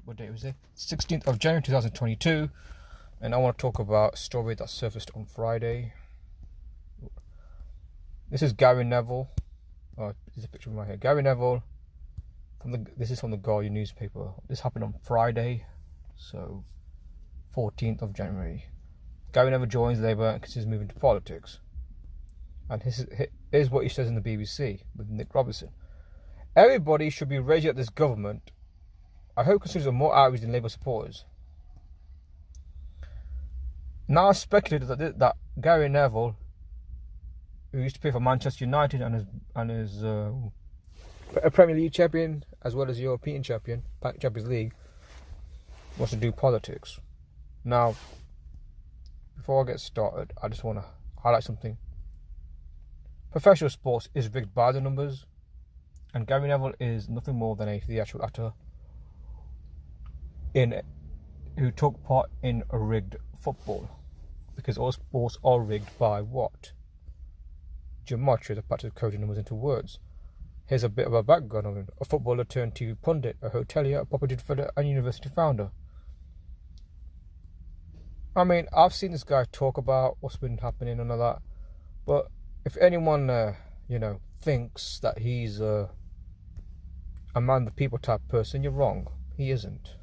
what day was it? 16th of January 2022, and I want to talk about a story that surfaced on Friday. This is Gary Neville. Oh, there's a picture of my head. Gary Neville. This is from the Guardian newspaper. This happened on Friday, so 14th of January. Gary Neville joins Labour and considers moving to politics. And here's what he says in the BBC with Nick Robertson. Everybody should be raging at this government. I hope Conservatives are more outraged than Labour supporters. Now it's speculated that Gary Neville, who used to play for Manchester United and is a Premier League champion as well as European champion, Champions League, wants to do politics. Now, before I get started, I just want to highlight something. Professional sports is rigged by the numbers, and Gary Neville is nothing more than a theatrical actor who took part in a rigged football, because all sports are rigged by what? Geometry, the practice of coding numbers into words. Here's a bit of a background on him. A footballer turned TV pundit, a hotelier, a property developer, and university founder. I mean, I've seen this guy talk about what's been happening and all that, but if anyone, thinks that he's a man the people type person, you're wrong. He isn't.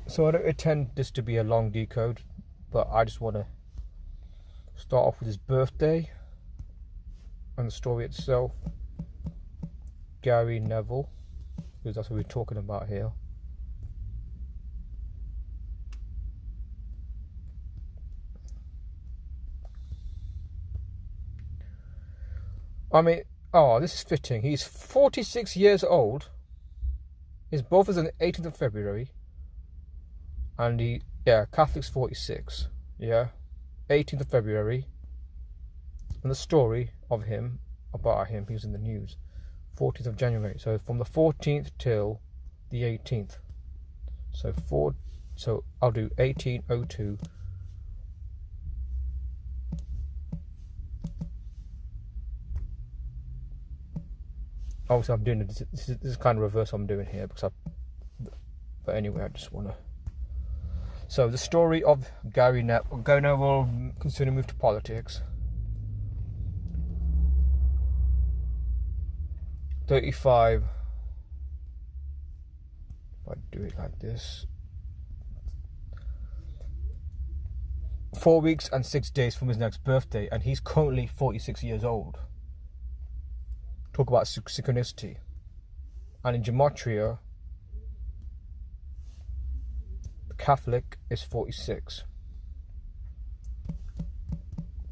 So I don't intend this to be a long decode, but I just want to start off with his birthday and the story itself. Gary Neville, because that's what we're talking about here. I mean, this is fitting. He's 46 years old. His birthday is on the 18th of February. And Catholic's 46. 18th of February. And the story of him, about him, he was in the news. 14th of January. So from the 14th till the 18th. So I'll do 1802. Obviously, I'm doing this is kind of reverse what I'm doing here but anyway, I just want to. So the story of Gary Neville considering move to politics. 35. If I do it like this, 4 weeks and 6 days from his next birthday, and he's currently 46 years old. Talk about synchronicity. And in gematria, the Catholic is 46.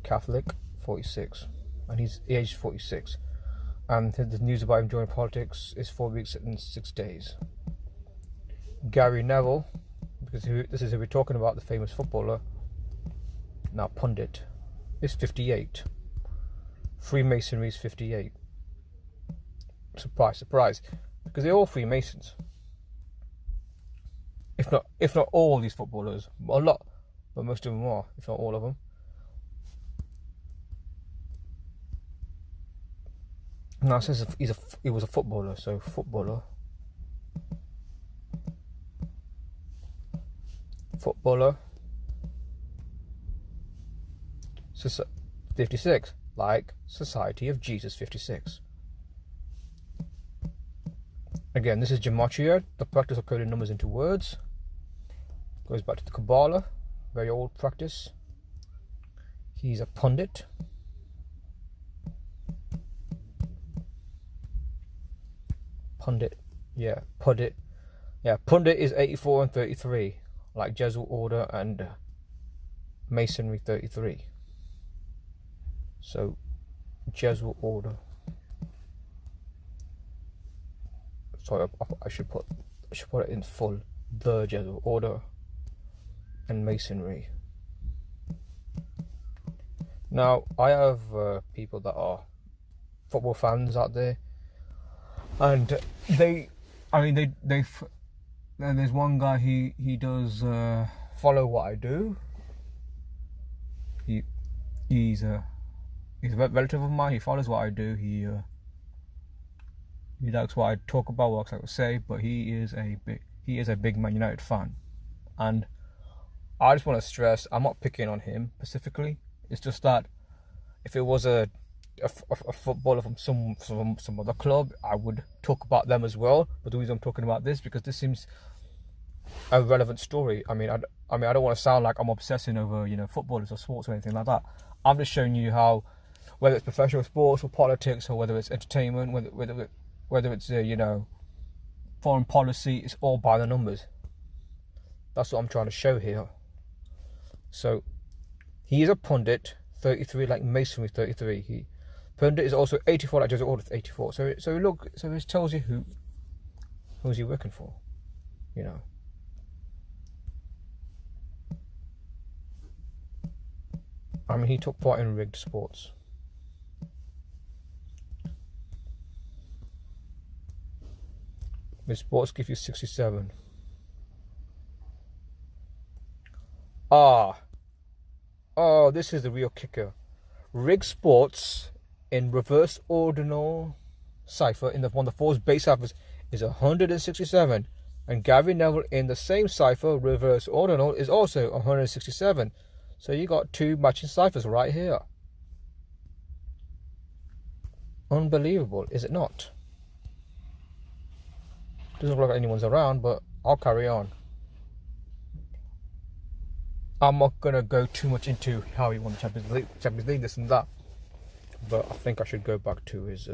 Catholic 46, and he's aged 46. And the news about him joining politics is 4 weeks and 6 days. Gary Neville, because this is who we're talking about, the famous footballer, now pundit, is 58. Freemasonry is 58. Surprise, surprise, because they're all Freemasons. If not all these footballers, a lot, but most of them are, if not all of them. Now it says he was a footballer, so footballer. 56, like Society of Jesus 56. Again, this is gematria, the practice of coding numbers into words. Goes back to the Kabbalah, very old practice. He's a pundit. Pundit is 84 and 33, like Jesuit order and Masonry 33. So, Jesuit order. Sorry, I should put it in full. The Jesuit order and Masonry. Now, I have people that are football fans out there, and there's one guy, he does follow what I do. He's a relative of mine. He follows what I do. He likes what I talk about, what I would say, but he is a big Man United fan, and I just want to stress I'm not picking on him specifically. It's just that if it was a footballer from some other club, I would talk about them as well. But the reason I'm talking about this because this seems a relevant story. I mean, I don't want to sound like I'm obsessing over footballers or sports or anything like that. I'm just showing you how, whether it's professional sports or politics or whether it's entertainment, whether it's foreign policy, it's all by the numbers. That's what I'm trying to show here. So he is a pundit, 33, like Masonry 33. Pundit is also 84, like Joseph Order 84. So it tells you who's he working for, I mean, he took part in rigged sports. With sports give you 67. Oh, this is the real kicker. Rigged sports in reverse ordinal cipher in one of the four base ciphers is 167, and Gary Neville in the same cipher reverse ordinal is also 167. So you got two matching ciphers right here. Unbelievable, is it not? Doesn't look like anyone's around, but I'll carry on. I'm not gonna go too much into how he won the Champions League, this and that. But I think I should go back to his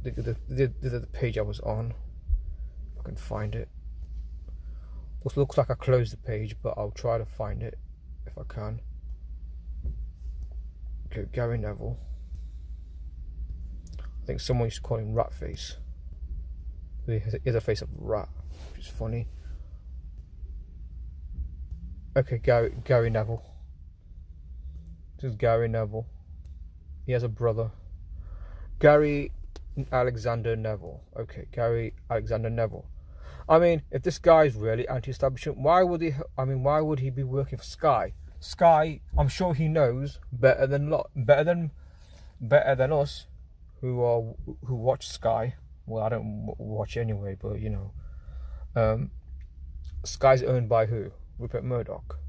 the page I was on. If I can find it. This looks like I closed the page, but I'll try to find it if I can. Okay, Gary Neville. I think someone used to call him Rat Face. He has a face of a rat, which is funny. Okay, Gary Neville. This is Gary Neville. He has a brother, Gary Alexander Neville. Okay, Gary Alexander Neville. I mean, if this guy's really anti-establishment, why would he be working for Sky? Sky, I'm sure he knows better than us, who watch Sky. Well, I don't watch anyway, but Sky's owned by who? Rupert Murdoch.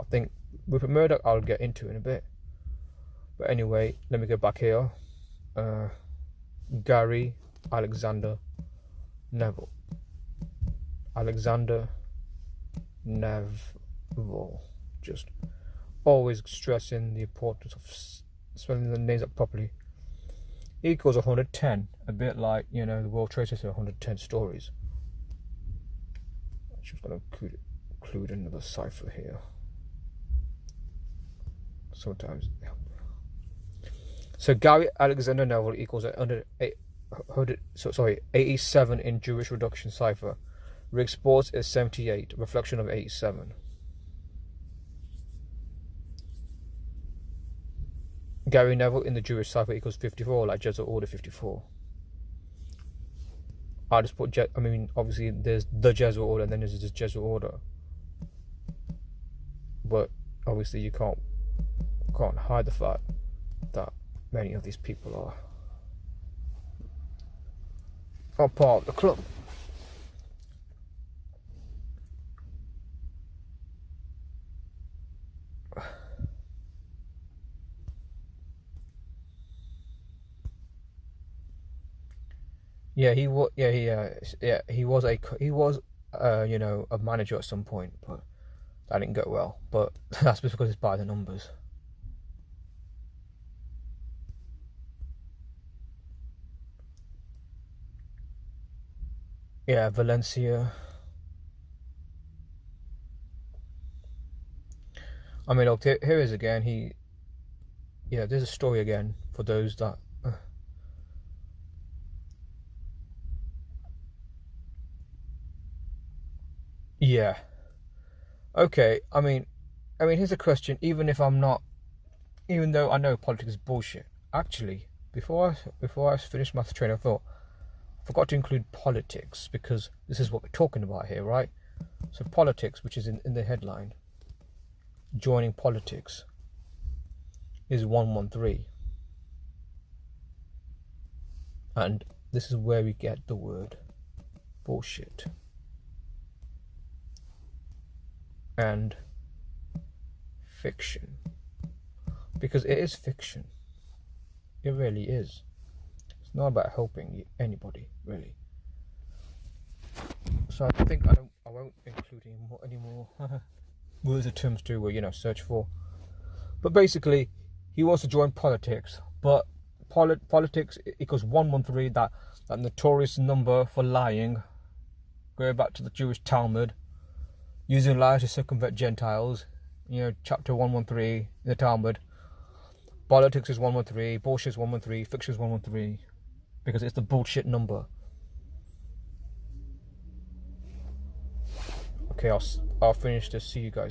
I think Rupert Murdoch I'll get into in a bit. But anyway, let me go back here. Gary Alexander Neville. Alexander Neville. Just always stressing the importance of spelling the names up properly. Equals 110. A bit like, the World Trade Center 110 stories. I'm just going to include another cipher here. Sometimes. So Gary Alexander Neville equals 87 in Jewish reduction cipher. Rig Sports is 78, reflection of 87. Gary Neville in the Jewish cipher equals 54, like Jesuit Order 54. I just put obviously there's the Jesuit Order and then there's this Jesuit Order. But obviously you can't hide the fact that many of these people are part of the club. Yeah, he was a manager at some point, but that didn't go well. But that's because it's by the numbers. Yeah, Valencia. I mean, look, here is again. There's a story again for those that. Yeah. Okay. I mean, here's a question. Even though I know politics is bullshit. Actually, before I finish my train of thought, I forgot to include politics because this is what we're talking about here, right? So politics, which is in the headline, joining politics, is 113. And this is where we get the word bullshit and fiction, because it is fiction. It really is. It's not about helping anybody, really. So I think I won't include any more words or terms to search for. But basically, he wants to join politics. But politics equals 113, that notorious number for lying, going back to the Jewish Talmud, using lies to circumvent Gentiles. Chapter 113 in the Talmud. Politics is 113, bullshit is 113, fiction is 113, because it's the bullshit number. Okay, I'll finish this. See you guys.